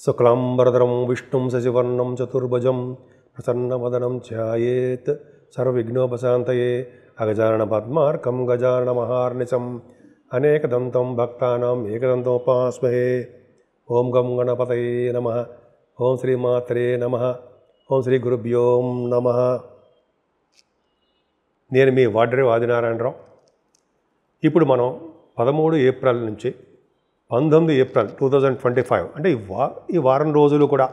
శుక్లాంబరధరం విష్ణుం శశివర్ణం చతుర్భుజం ప్రసన్నవదనం ధ్యాయేత్ సర్వవిఘ్నోపశాంతయే అగజానన పద్మార్కం గజానన మహార్నిశం అనేకదంతం భక్తానాం ఏకదంతోపాస్మహే. ఓం గం గణపతయే నమః. ఓం శ్రీమాత్రే నమః. ఓం శ్రీ గురుభ్యో నమః. నేను మీ వాడ్రేవ్ ఆదినారాయణరావు. ఇప్పుడు మనం 13 ఏప్రిల్ నుంచి 19 ఏప్రిల్ 2025 అంటే ఈ వారం రోజులు కూడా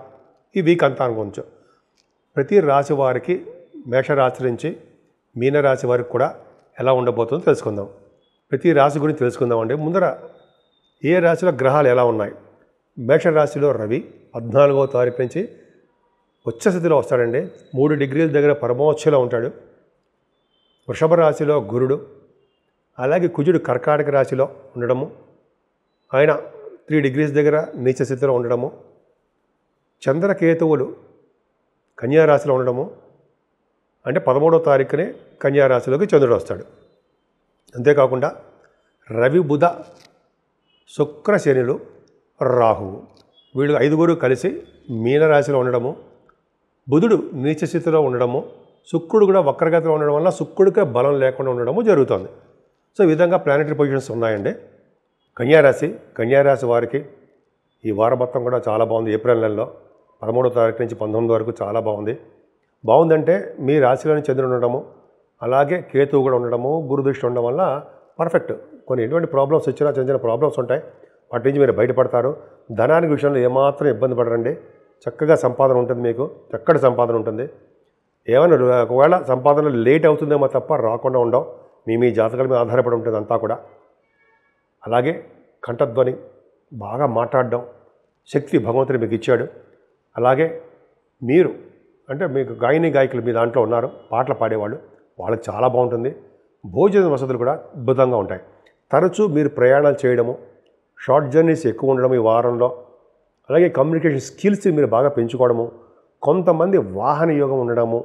ఈ వీక్ అంతా అనుకోవచ్చు. ప్రతి రాశి వారికి మేషరాశి నుంచి మీనరాశి వారికి కూడా ఎలా ఉండబోతుందో తెలుసుకుందాం. ప్రతి రాశి గురించి తెలుసుకుందామండి. ముందర ఏ రాశిలో గ్రహాలు ఎలా ఉన్నాయి. మేషరాశిలో రవి 14వ తారీఖు నుంచి ఉచ్చస్థితిలో వస్తాడండి. 3 డిగ్రీల దగ్గర పరమోచ్చలో ఉంటాడు. వృషభ రాశిలో గురుడు, అలాగే కుజుడు కర్కాటక రాశిలో ఉండడము, ఆయన 3 డిగ్రీస్ దగ్గర నీచ స్థితిలో ఉండడము, చంద్రకేతువులు కన్యారాశిలో ఉండడము, అంటే 13వ తారీఖునే కన్యారాశిలోకి చంద్రుడు వస్తాడు. అంతేకాకుండా రవి బుధ శుక్ర శనులు రాహువు వీళ్ళు 5 కలిసి మీనరాశిలో ఉండడము, బుధుడు నీచ స్థితిలో ఉండడము, శుక్రుడు కూడా వక్రగతిలో ఉండడం వల్ల శుక్రుడికే బలం లేకుండా ఉండడము జరుగుతుంది. సో ఈ విధంగా ప్లానెటరీ పొజిషన్స్ ఉన్నాయండి. కన్యారాశి వారికి ఈ వారం మొత్తం కూడా చాలా బాగుంది. ఏప్రిల్ నెలలో 13వ తారీఖు నుంచి 19 వరకు చాలా బాగుంది. బాగుందంటే మీ రాశిలోని చంద్రుడు ఉండడము, అలాగే కేతువు కూడా ఉండడము, గురుదృష్టి ఉండడం వల్ల పర్ఫెక్ట్. కొన్ని ఎటువంటి ప్రాబ్లమ్స్ వచ్చినా చిన్న చిన్న ప్రాబ్లమ్స్ ఉంటాయి, వాటి నుంచి మీరు బయటపడతారు. ధనానికి విషయంలో ఏమాత్రం ఇబ్బంది పడరండి. చక్కగా సంపాదన ఉంటుంది, మీకు చక్కటి సంపాదన ఉంటుంది. ఏమైనా ఒకవేళ సంపాదన లేట్ అవుతుందేమో తప్ప రాకుండా ఉండవు. మీ జాతకాల మీద ఆధారపడి ఉంటుంది అంతా కూడా. అలాగే కంఠధ్వని, బాగా మాట్లాడడం శక్తి భగవంతుడు మీకు ఇచ్చాడు. అలాగే మీరు అంటే మీకు గాయకులు మీ దాంట్లో ఉన్నారు, పాటలు పాడేవాళ్ళు, వాళ్ళకి చాలా బాగుంటుంది. భోజన వసతులు కూడా అద్భుతంగా ఉంటాయి. తరచూ మీరు ప్రయాణాలు చేయడము, షార్ట్ జర్నీస్ ఎక్కువ ఉండడం ఈ వారంలో, అలాగే కమ్యూనికేషన్ స్కిల్స్ మీరు బాగా పెంచుకోవడము, కొంతమంది వాహన యోగం ఉండడము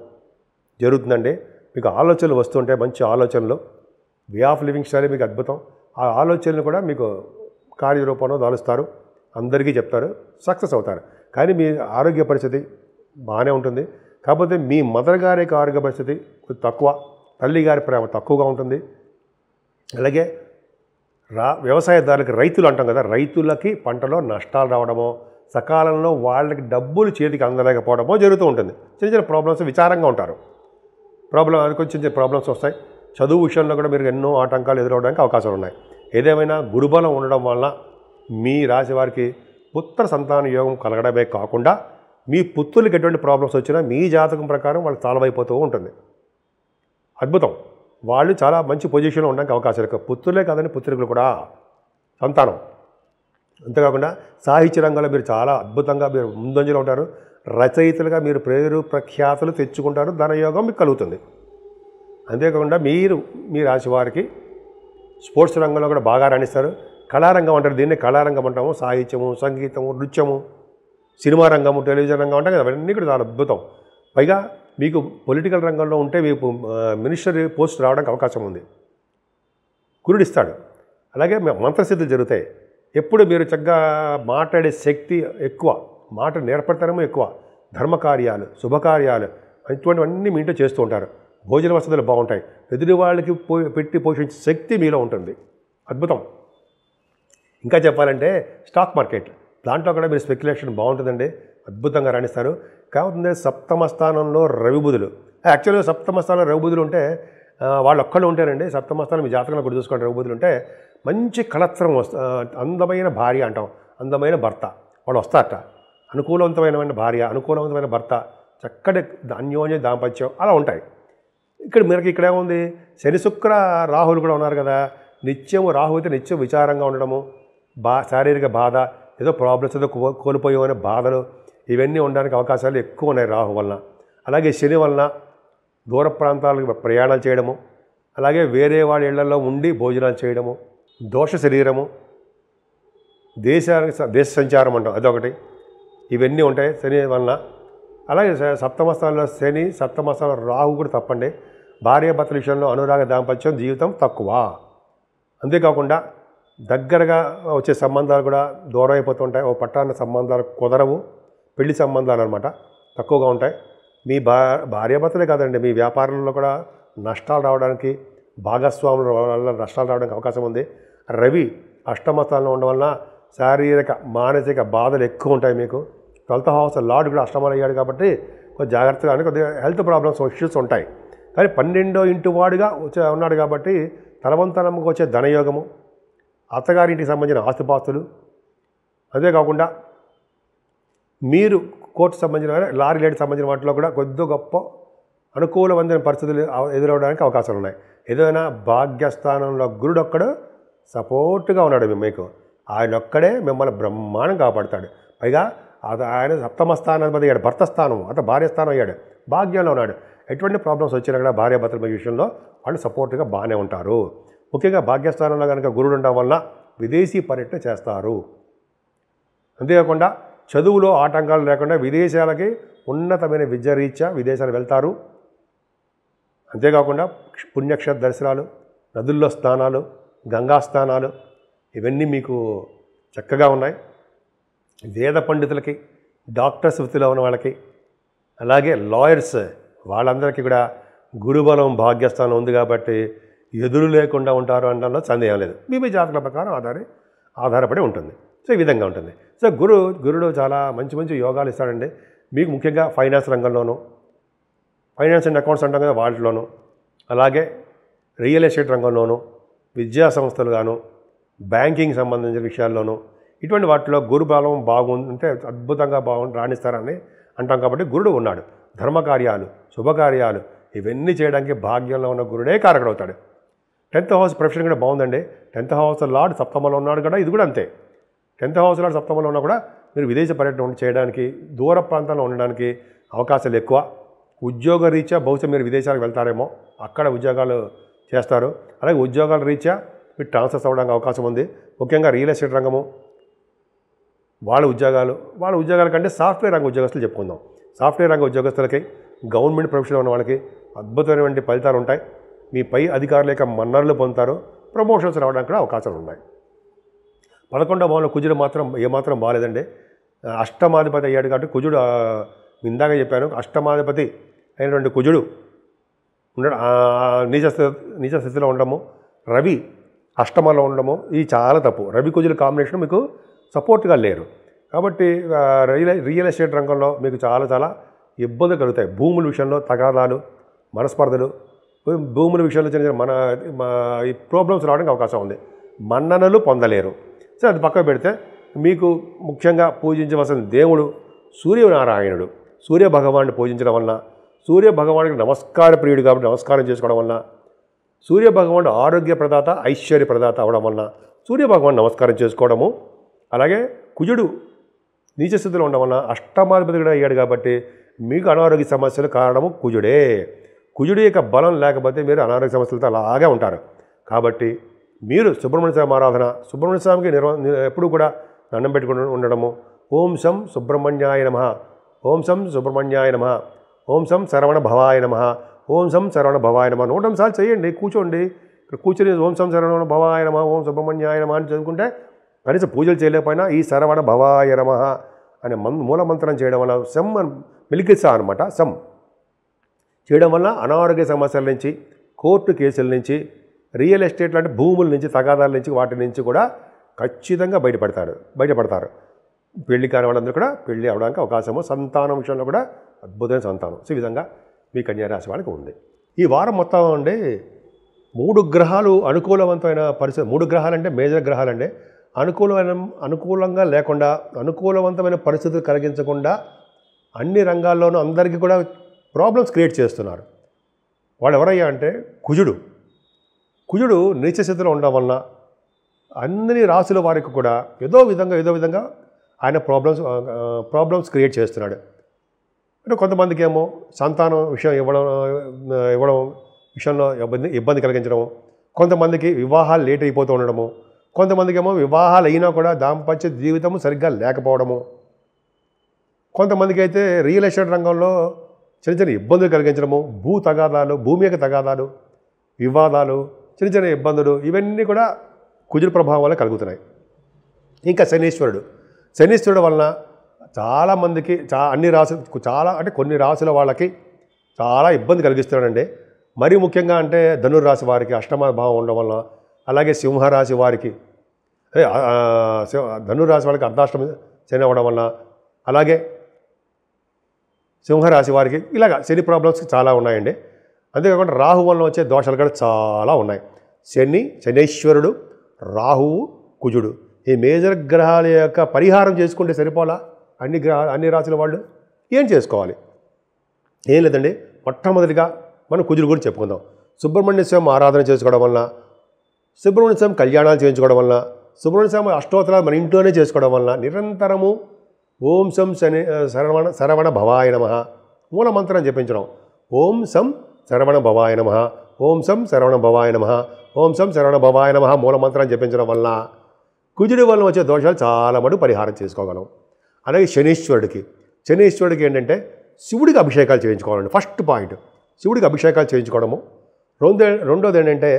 జరుగుతుందండి. మీకు ఆలోచనలు వస్తుంటాయి, మంచి ఆలోచనలు. వే ఆఫ్ లివింగ్ స్టైల్ మీకు అద్భుతం. ఆ ఆలోచనలు కూడా మీకు కార్యరూపంలో దాలుస్తారు, అందరికీ చెప్తారు, సక్సెస్ అవుతారు. కానీ మీ ఆరోగ్య పరిస్థితి బాగానే ఉంటుంది. కాకపోతే మీ మదర్ గారి యొక్క ఆరోగ్య పరిస్థితి తక్కువ, తల్లి గారి ప్రేమ తక్కువగా ఉంటుంది. అలాగే వ్యవసాయదారులకి, రైతులు అంటాం కదా, రైతులకి పంటలో నష్టాలు రావడమో, సకాలంలో వాళ్ళకి డబ్బులు చేతికి అందలేకపోవడమో జరుగుతూ ఉంటుంది. చిన్న చిన్న ప్రాబ్లమ్స్, విచారంగా ఉంటారు. కొంచెం చిన్న ప్రాబ్లమ్స్ వస్తాయి. చదువు విషయంలో కూడా మీరు ఎన్నో ఆటంకాలు ఎదురవడానికి అవకాశాలు ఉన్నాయి. ఏదేమైనా గురుబలం ఉండడం వల్ల మీ రాశి వారికి పుత్ర సంతాన యోగం కలగడమే కాకుండా మీ పుత్రులకి ఎటువంటి ప్రాబ్లమ్స్ వచ్చినా మీ జాతకం ప్రకారం వాళ్ళు సాల్వ్ అయిపోతూ ఉంటుంది. అద్భుతం. వాళ్ళు చాలా మంచి పొజిషన్లో ఉండడానికి అవకాశాలు. పుత్రులే కాదని పుత్రికలు కూడా సంతానం. అంతేకాకుండా సాహిత్య రంగంలో మీరు చాలా అద్భుతంగా మీరు ముందంజలో ఉంటారు. రచయితలుగా మీరు పేరు ప్రఖ్యాతులు తెచ్చుకుంటారు. ధనయోగం మీకు కలుగుతుంది. అంతేకాకుండా మీరు మీ రాశి వారికి స్పోర్ట్స్ రంగంలో కూడా బాగా రాణిస్తారు. కళారంగం అంటారు, దీన్ని కళారంగం అంటాము. సాహిత్యము, సంగీతము, నృత్యము, సినిమా రంగము, టెలివిజన్ రంగం అంటాం కదా, అవన్నీ కూడా చాలా అద్భుతం. పైగా మీకు పొలిటికల్ రంగంలో ఉంటే మీకు మినిస్టర్ పోస్ట్ రావడానికి అవకాశం ఉంది, కురుడిస్తాడు. అలాగే మంత్రసిద్ధులు జరుగుతాయి. ఎప్పుడు మీరు చక్కగా మాట్లాడే శక్తి ఎక్కువ, మాట నేర్పడతారేమో ఎక్కువ. ధర్మకార్యాలు, శుభకార్యాలు ఇటువంటివన్నీ మీ ఇంట్లో చేస్తూ ఉంటారు. భోజన వసతులు బాగుంటాయి. ఎదుటి వాళ్ళకి పెట్టి పోషించే శక్తి మీలో ఉంటుంది. అద్భుతం. ఇంకా చెప్పాలంటే స్టాక్ మార్కెట్, దాంట్లో కూడా మీరు స్పెక్యులేషన్ బాగుంటుందండి. అద్భుతంగా రాణిస్తారు. కాకపోతే సప్తమ స్థానంలో రవి బుధులు. యాక్చువల్గా సప్తమ స్థానంలో రవి బుధులు ఉంటే వాళ్ళు ఒక్కళ్ళు ఉంటారండి. సప్తమ స్థానం మీ జాతకంలో కూడా చూసుకోండి. రవి బుధులు ఉంటే మంచి కళత్రం అందమైన భార్య అంటాం, అందమైన భర్త వాళ్ళు వస్తారట. అనుకూలవంతమైన భార్య, అనుకూలవంతమైన భర్త, చక్కటి అన్యోన్య దాంపత్యం అలా ఉంటాయి. ఇక్కడ ఏముంది, శని శుక్ర రాహులు కూడా ఉన్నారు కదా. నిత్యం రాహు అయితే నిత్యం విచారంగా ఉండడము, శారీరక బాధ, ఏదో ప్రాబ్లమ్స్, ఏదో కోల్పోయేవనే బాధలు, ఇవన్నీ ఉండడానికి అవకాశాలు ఎక్కువ ఉన్నాయి రాహు వలన. అలాగే శని వలన దూర ప్రాంతాలకు ప్రయాణాలు చేయడము, అలాగే వేరే వాళ్ళ ఇళ్లలో ఉండి భోజనాలు చేయడము, దోష శరీరము, దేశ సంచారం అంటాం అదొకటి, ఇవన్నీ ఉంటాయి శని వలన. అలాగే సప్తమ స్థానంలో శని, సప్తమ స్థానంలో రాహు కూడా తప్పండి. భార్యాభర్తల విషయంలో అనురాగ దాంపత్యం జీవితం తక్కువ. అంతేకాకుండా దగ్గరగా వచ్చే సంబంధాలు కూడా దూరం అయిపోతుంటాయి. ఓ పట్టాన సంబంధాలు కుదరవు, పెళ్లి సంబంధాలు అనమాట తక్కువగా ఉంటాయి. మీ భార్యాభర్తలే కాదండి, మీ వ్యాపారంలో కూడా నష్టాలు రావడానికి, భాగస్వాముల వల్ల నష్టాలు రావడానికి అవకాశం ఉంది. రవి అష్టమ స్థానంలో ఉండడం వలన శారీరక మానసిక బాధలు ఎక్కువ ఉంటాయి మీకు. 12th హౌస్ లార్డ్ కూడా అష్టమాలు అయ్యాడు కాబట్టి కొద్దిగా జాగ్రత్తగా కొద్దిగా హెల్త్ ప్రాబ్లమ్స్ ఇష్యూస్ ఉంటాయి. కానీ 12వ ఇంటి వాడుగా ఉన్నాడు కాబట్టి తలవంతనంగా వచ్చే ధనయోగము, అత్తగారింటికి సంబంధించిన ఆస్తిపాస్తులు, అంతేకాకుండా మీరు కోర్టు సంబంధించిన లారీ రేటుకి సంబంధించిన వాటిలో కూడా కొద్ది గొప్ప అనుకూలమైన పరిస్థితులు ఎదురవడానికి అవకాశాలు ఉన్నాయి. ఏదైనా భాగ్యస్థానంలో గురుడు ఒక్కడు సపోర్ట్గా ఉన్నాడు మీకు. ఆయన ఒక్కడే మిమ్మల్ని బ్రహ్మాండం కాపాడుతాడు. పైగా ఆయన సప్తమ స్థానాధిపతి అయ్యాడు, భర్త స్థానం, అతను భార్య స్థానం అయ్యాడు, భాగ్యంలో ఉన్నాడు. ఎటువంటి ప్రాబ్లమ్స్ వచ్చినా కూడా భార్యాభర్తల విషయంలో వాళ్ళు సపోర్ట్గా బాగానే ఉంటారు. ముఖ్యంగా భాగ్యస్థానంలో కనుక గురుడు ఉండడం వల్ల విదేశీ పర్యటన చేస్తారు. అంతేకాకుండా చదువులో ఆటంకాలు లేకుండా విదేశాలకి ఉన్నతమైన విద్య రీత్యా విదేశాలు వెళ్తారు. అంతేకాకుండా పుణ్యక్షేత్ర దర్శనాలు, నదుల్లో స్నానాలు, గంగా స్నానాలు ఇవన్నీ మీకు చక్కగా ఉన్నాయి. వేద పండితులకి, డాక్టర్స్ వృత్తిలో ఉన్న వాళ్ళకి, అలాగే లాయర్స్ వాళ్ళందరికీ కూడా గురుబలం భాగ్యస్థానం ఉంది కాబట్టి ఎదురు లేకుండా ఉంటారు అనడంలో సందేహం లేదు. మీ జాతకాల ప్రకారం ఆధారపడి ఉంటుంది. సో ఈ విధంగా ఉంటుంది. సో గురుడు చాలా మంచి మంచి యోగాలు ఇస్తాడండి మీకు. ముఖ్యంగా ఫైనాన్స్ రంగంలోనూ, ఫైనాన్స్ అండ్ అకౌంట్స్ అంటాం కదా వాటిలోనూ, అలాగే రియల్ ఎస్టేట్ రంగంలోనూ, విద్యా సంస్థలు గాను, బ్యాంకింగ్ సంబంధించిన విషయాల్లోనూ ఇటువంటి వాటిలో గురు బలం బాగుంటే అద్భుతంగా రాణిస్తారని అంటాం. కాబట్టి గురుడు ఉన్నాడు. ధర్మకార్యాలు, శుభకార్యాలు ఇవన్నీ చేయడానికి భాగ్యంలో ఉన్న గురుడే కారకుడవుతాడు. 10th హౌస్ ప్రొఫెషన్ కూడా బాగుందండి. 10th హౌస్ లార్డ్ సప్తమంలో ఉన్నాడు కదా, ఇది కూడా అంతే. 10th హౌస్ లార్డ్ సప్తమంలో ఉన్నా కూడా మీరు విదేశ పర్యటన చేయడానికి, దూర ప్రాంతాల్లో ఉండడానికి అవకాశాలు ఎక్కువ. ఉద్యోగ రీత్యా బహుశా మీరు విదేశాలకు వెళ్తారేమో, అక్కడ ఉద్యోగాలు చేస్తారు. అలాగే ఉద్యోగాల రీత్యా మీరు ట్రాన్స్ఫర్స్ అవ్వడానికి అవకాశం ఉంది. ముఖ్యంగా రియల్ ఎస్టేట్ రంగము వాళ్ళ ఉద్యోగాల కంటే సాఫ్ట్వేర్ రంగ ఉద్యోగస్తులు చెప్పుకుందాం. సాఫ్ట్వేర్ రంగ ఉద్యోగస్తులకి, గవర్నమెంట్ ప్రొఫెషన్లో ఉన్న వాళ్ళకి అద్భుతమైనటువంటి ఫలితాలు ఉంటాయి. మీ పై అధికారుల యొక్క మన్ననలు పొందుతారు. ప్రమోషన్స్ రావడానికి కూడా అవకాశాలు ఉన్నాయి. 11వ భావంలో కుజుడు మాత్రం ఏమాత్రం బాగాలేదండి. అష్టమాధిపతి అయ్యాడు కాబట్టి కుజుడు, ఇందాక చెప్పాను, అష్టమాధిపతి అయినటువంటి కుజుడు నీచ స్థితిలో ఉండడము, రవి అష్టమంలో ఉండడము ఇది చాలా తప్పు. రవి కుజుల కాంబినేషన్ మీకు సపోర్ట్గా లేరు. కాబట్టి రియల్ ఎస్టేట్ రంగంలో మీకు చాలా ఇబ్బందులు కలుగుతాయి. భూముల విషయంలో తగాదాలు, మనస్పర్ధలు, భూముల విషయంలో చిన్న ఈ ప్రాబ్లమ్స్ రావడానికి అవకాశం ఉంది. మన్ననలు పొందలేరు. సో అది పక్కన పెడితే మీకు ముఖ్యంగా పూజించవలసిన దేవుడు సూర్యనారాయణుడు. సూర్య భగవాన్ని పూజించడం వలన, సూర్య భగవానికి నమస్కార ప్రియుడు కాబట్టి నమస్కారం చేసుకోవడం వలన, సూర్య భగవానుడు ఆరోగ్య ప్రదాత, ఐశ్వర్య ప్రదాత అవడం వలన సూర్య భగవాన్ నమస్కారం చేసుకోవడము. అలాగే కుజుడు నీచ స్థితిలో ఉండడం వలన అష్టమాధిపతి కూడా అయ్యాడు కాబట్టి మీకు అనారోగ్య సమస్యలు కారణము కుజుడే. కుజుడు యొక్క బలం లేకపోతే మీరు అనారోగ్య సమస్యలతో అలాగే ఉంటారు. కాబట్టి మీరు సుబ్రహ్మణ్య స్వామి ఆరాధన, సుబ్రహ్మణ్య స్వామికి ఎప్పుడూ కూడా దండం పెట్టుకుని ఉండడము. ఓం శం సుబ్రహ్మణ్యాయ నమః, ఓం శం సుబ్రహ్మణ్యాయ నమః, ఓం శం శరవణ భవాయ నమః, ఓం శం శరవణ భవాయ నమః 100 సార్లు చేయండి. కూర్చోండి, కూర్చొని ఓం శం శరవణ భవాయ నమః, ఓం సుబ్రహ్మణ్యాయ నమః అని చదువుకుంటే కనీసం పూజలు చేయలేకపోయినా ఈ శరవణ భవాయ నమః అనే మూలమంత్రం చేయడం వల్ల శం మిలికిసా అనమాట. శం చేయడం వల్ల అనారోగ్య సమస్యల నుంచి, కోర్టు కేసుల నుంచి, రియల్ ఎస్టేట్ లాంటి భూముల నుంచి, తగాదాల నుంచి, వాటి నుంచి కూడా ఖచ్చితంగా బయటపడతారు. పెళ్లి కాని వాళ్ళందరూ కూడా పెళ్లి అవడానికి అవకాశము. సంతానం విషయంలో కూడా అద్భుతమైన సంతానం. ఈ విధంగా మీ కన్యారాశి వాళ్ళకి ఉంది. ఈ వారం మొత్తం అండి 3 గ్రహాలు అనుకూలవంతమైన పరిస్థితి. 3 గ్రహాలంటే మేజర్ గ్రహాలంటే అనుకూలంగా లేకుండా, అనుకూలవంతమైన పరిస్థితులు కలిగించకుండా అన్ని రంగాల్లోనూ అందరికీ కూడా ప్రాబ్లమ్స్ క్రియేట్ చేస్తున్నారు. వాళ్ళు ఎవరయ్యా అంటే కుజుడు నీచ స్థితిలో ఉండడం వలన అన్ని రాశుల వారికి కూడా ఏదో విధంగా ఆయన ప్రాబ్లమ్స్ క్రియేట్ చేస్తున్నాడు. అంటే కొంతమందికి ఏమో సంతానం విషయం ఇవ్వడం విషయంలో ఇబ్బంది కలిగించడము, కొంతమందికి వివాహాలు లేట్ అయిపోతూ ఉండడము, కొంతమందికి ఏమో వివాహాలు అయినా కూడా దాంపత్య జీవితము సరిగ్గా లేకపోవడము, కొంతమందికి అయితే రియల్ ఎస్టేట్ రంగంలో చిన్న ఇబ్బందులు కలిగించడము, భూమి యొక్క తగాదాలు, వివాదాలు, చిన్న ఇబ్బందులు ఇవన్నీ కూడా కుజుడు ప్రభావం వల్ల కలుగుతున్నాయి. ఇంకా శనీశ్వరుడు వలన చాలామందికి అన్ని రాసులు అంటే కొన్ని రాసుల వాళ్ళకి చాలా ఇబ్బంది కలిగిస్తున్నాడండి. మరీ ముఖ్యంగా అంటే ధనుర్రాశి వారికి అష్టమ భావం ఉండడం వల్ల, అలాగే సింహరాశి వారికి ధనుర్రాశి వాళ్ళకి అర్ధాష్టమి శని అవ్వడం వల్ల, అలాగే సింహరాశి వారికి ఇలాగ శని ప్రాబ్లమ్స్ చాలా ఉన్నాయండి. అంతేకాకుండా రాహు వలన వచ్చే దోషాలు కూడా చాలా ఉన్నాయి. శనీశ్వరుడు, రాహువు, కుజుడు ఈ మేజర్ గ్రహాల యొక్క పరిహారం చేసుకుంటే సరిపోలా అన్ని రాశుల వాళ్ళు ఏం చేసుకోవాలి? ఏం లేదండి. మొట్టమొదటిగా మనం కుజుడు గురించి చెప్పుకుందాం. సుబ్రహ్మణ్య స్వామి ఆరాధన చేసుకోవడం వల్ల, సుబ్రహ్మణ్య స్వామి కళ్యాణాలు చేయించుకోవడం వల్ల, సుబ్రహ్మణ్య స్వామి అష్టోత్తరాలు మన ఇంట్లోనే చేసుకోవడం వల్ల నిరంతరము ఓం సం శరవణ భవాయ నమః మూల మంత్రం జపించడం. ఓం సం శరవణ భవాయ నమః, ఓం సం శరవణ భవాయ నమః, ఓం సం శరవణ భవాయ నమః మూల మంత్రం జపించడం వల్ల కుజుడి వల్ల వచ్చే దోషాలు చాలా మటుకు పరిహారం చేసుకోగలం. అలాగే శనీశ్వరుడికి ఏంటంటే శివుడికి అభిషేకాలు చేయించుకోవాలండి. ఫస్ట్ పాయింట్ శివుడికి అభిషేకాలు చేయించుకోవడము. రెండోది ఏంటంటే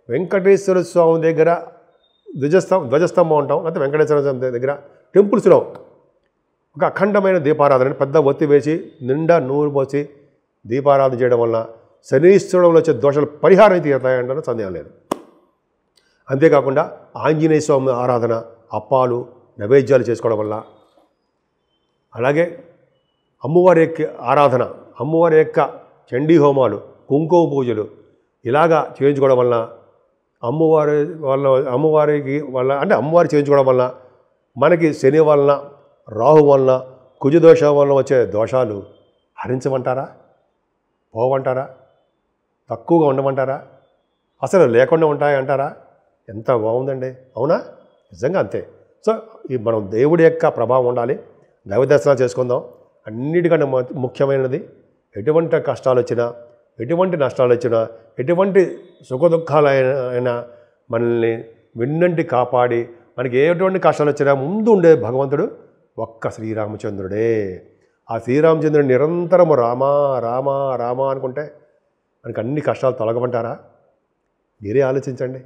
వెంకటేశ్వర స్వామి దగ్గర ధ్వజస్తంభం ఉంటాం, లేకపోతే వెంకటేశ్వర స్వామి దగ్గర టెంపుల్స్లో ఒక అఖండమైన దీపారాధన పెద్ద ఒత్తి వేసి నిండా నూనె పోసి దీపారాధన చేయడం వల్ల శనీశ్వరంలో వచ్చే దోషాలు పరిహారం అయితే తీరుతాయంటే సందేహం లేదు. అంతేకాకుండా ఆంజనేయ స్వామి ఆరాధన, అప్పాలు నైవేద్యాలు చేసుకోవడం వల్ల, అలాగే అమ్మవారి యొక్క ఆరాధన, అమ్మవారి యొక్క చండీ హోమాలు, కుంకుమ పూజలు ఇలాగా చేయించుకోవడం వల్ల అమ్మవారి చేయించుకోవడం వల్ల మనకి శని వలన, రాహు వలన, కుజదోషం వలన వచ్చే దోషాలు హరించమంటారా? పోవంటారా? తక్కువగా ఉండమంటారా? అసలు లేకుండా ఉంటాయంటారా? ఎంత బాగుందండి, అవునా? నిజంగా అంతే. సో మనం దేవుడి యొక్క ప్రభావం ఉండాలి. దైవ దర్శనాలు చేసుకుందాం. అన్నిటికన్నా ముఖ్యమైనది ఎటువంటి కష్టాలు వచ్చినా, ఎటువంటి నష్టాలు వచ్చినా, ఎటువంటి సుఖదుఖాలైనా మనల్ని వెన్నంటి కాపాడి మనకి ఎటువంటి కష్టాలు వచ్చినా ముందు ఉండే భగవంతుడు ఒక్క శ్రీరామచంద్రుడే. ఆ శ్రీరామచంద్రుడు నిరంతరము రామా రామా రామా అనుకుంటే మనకి అన్ని కష్టాలు తొలగమంటారా? మీరే ఆలోచించండి.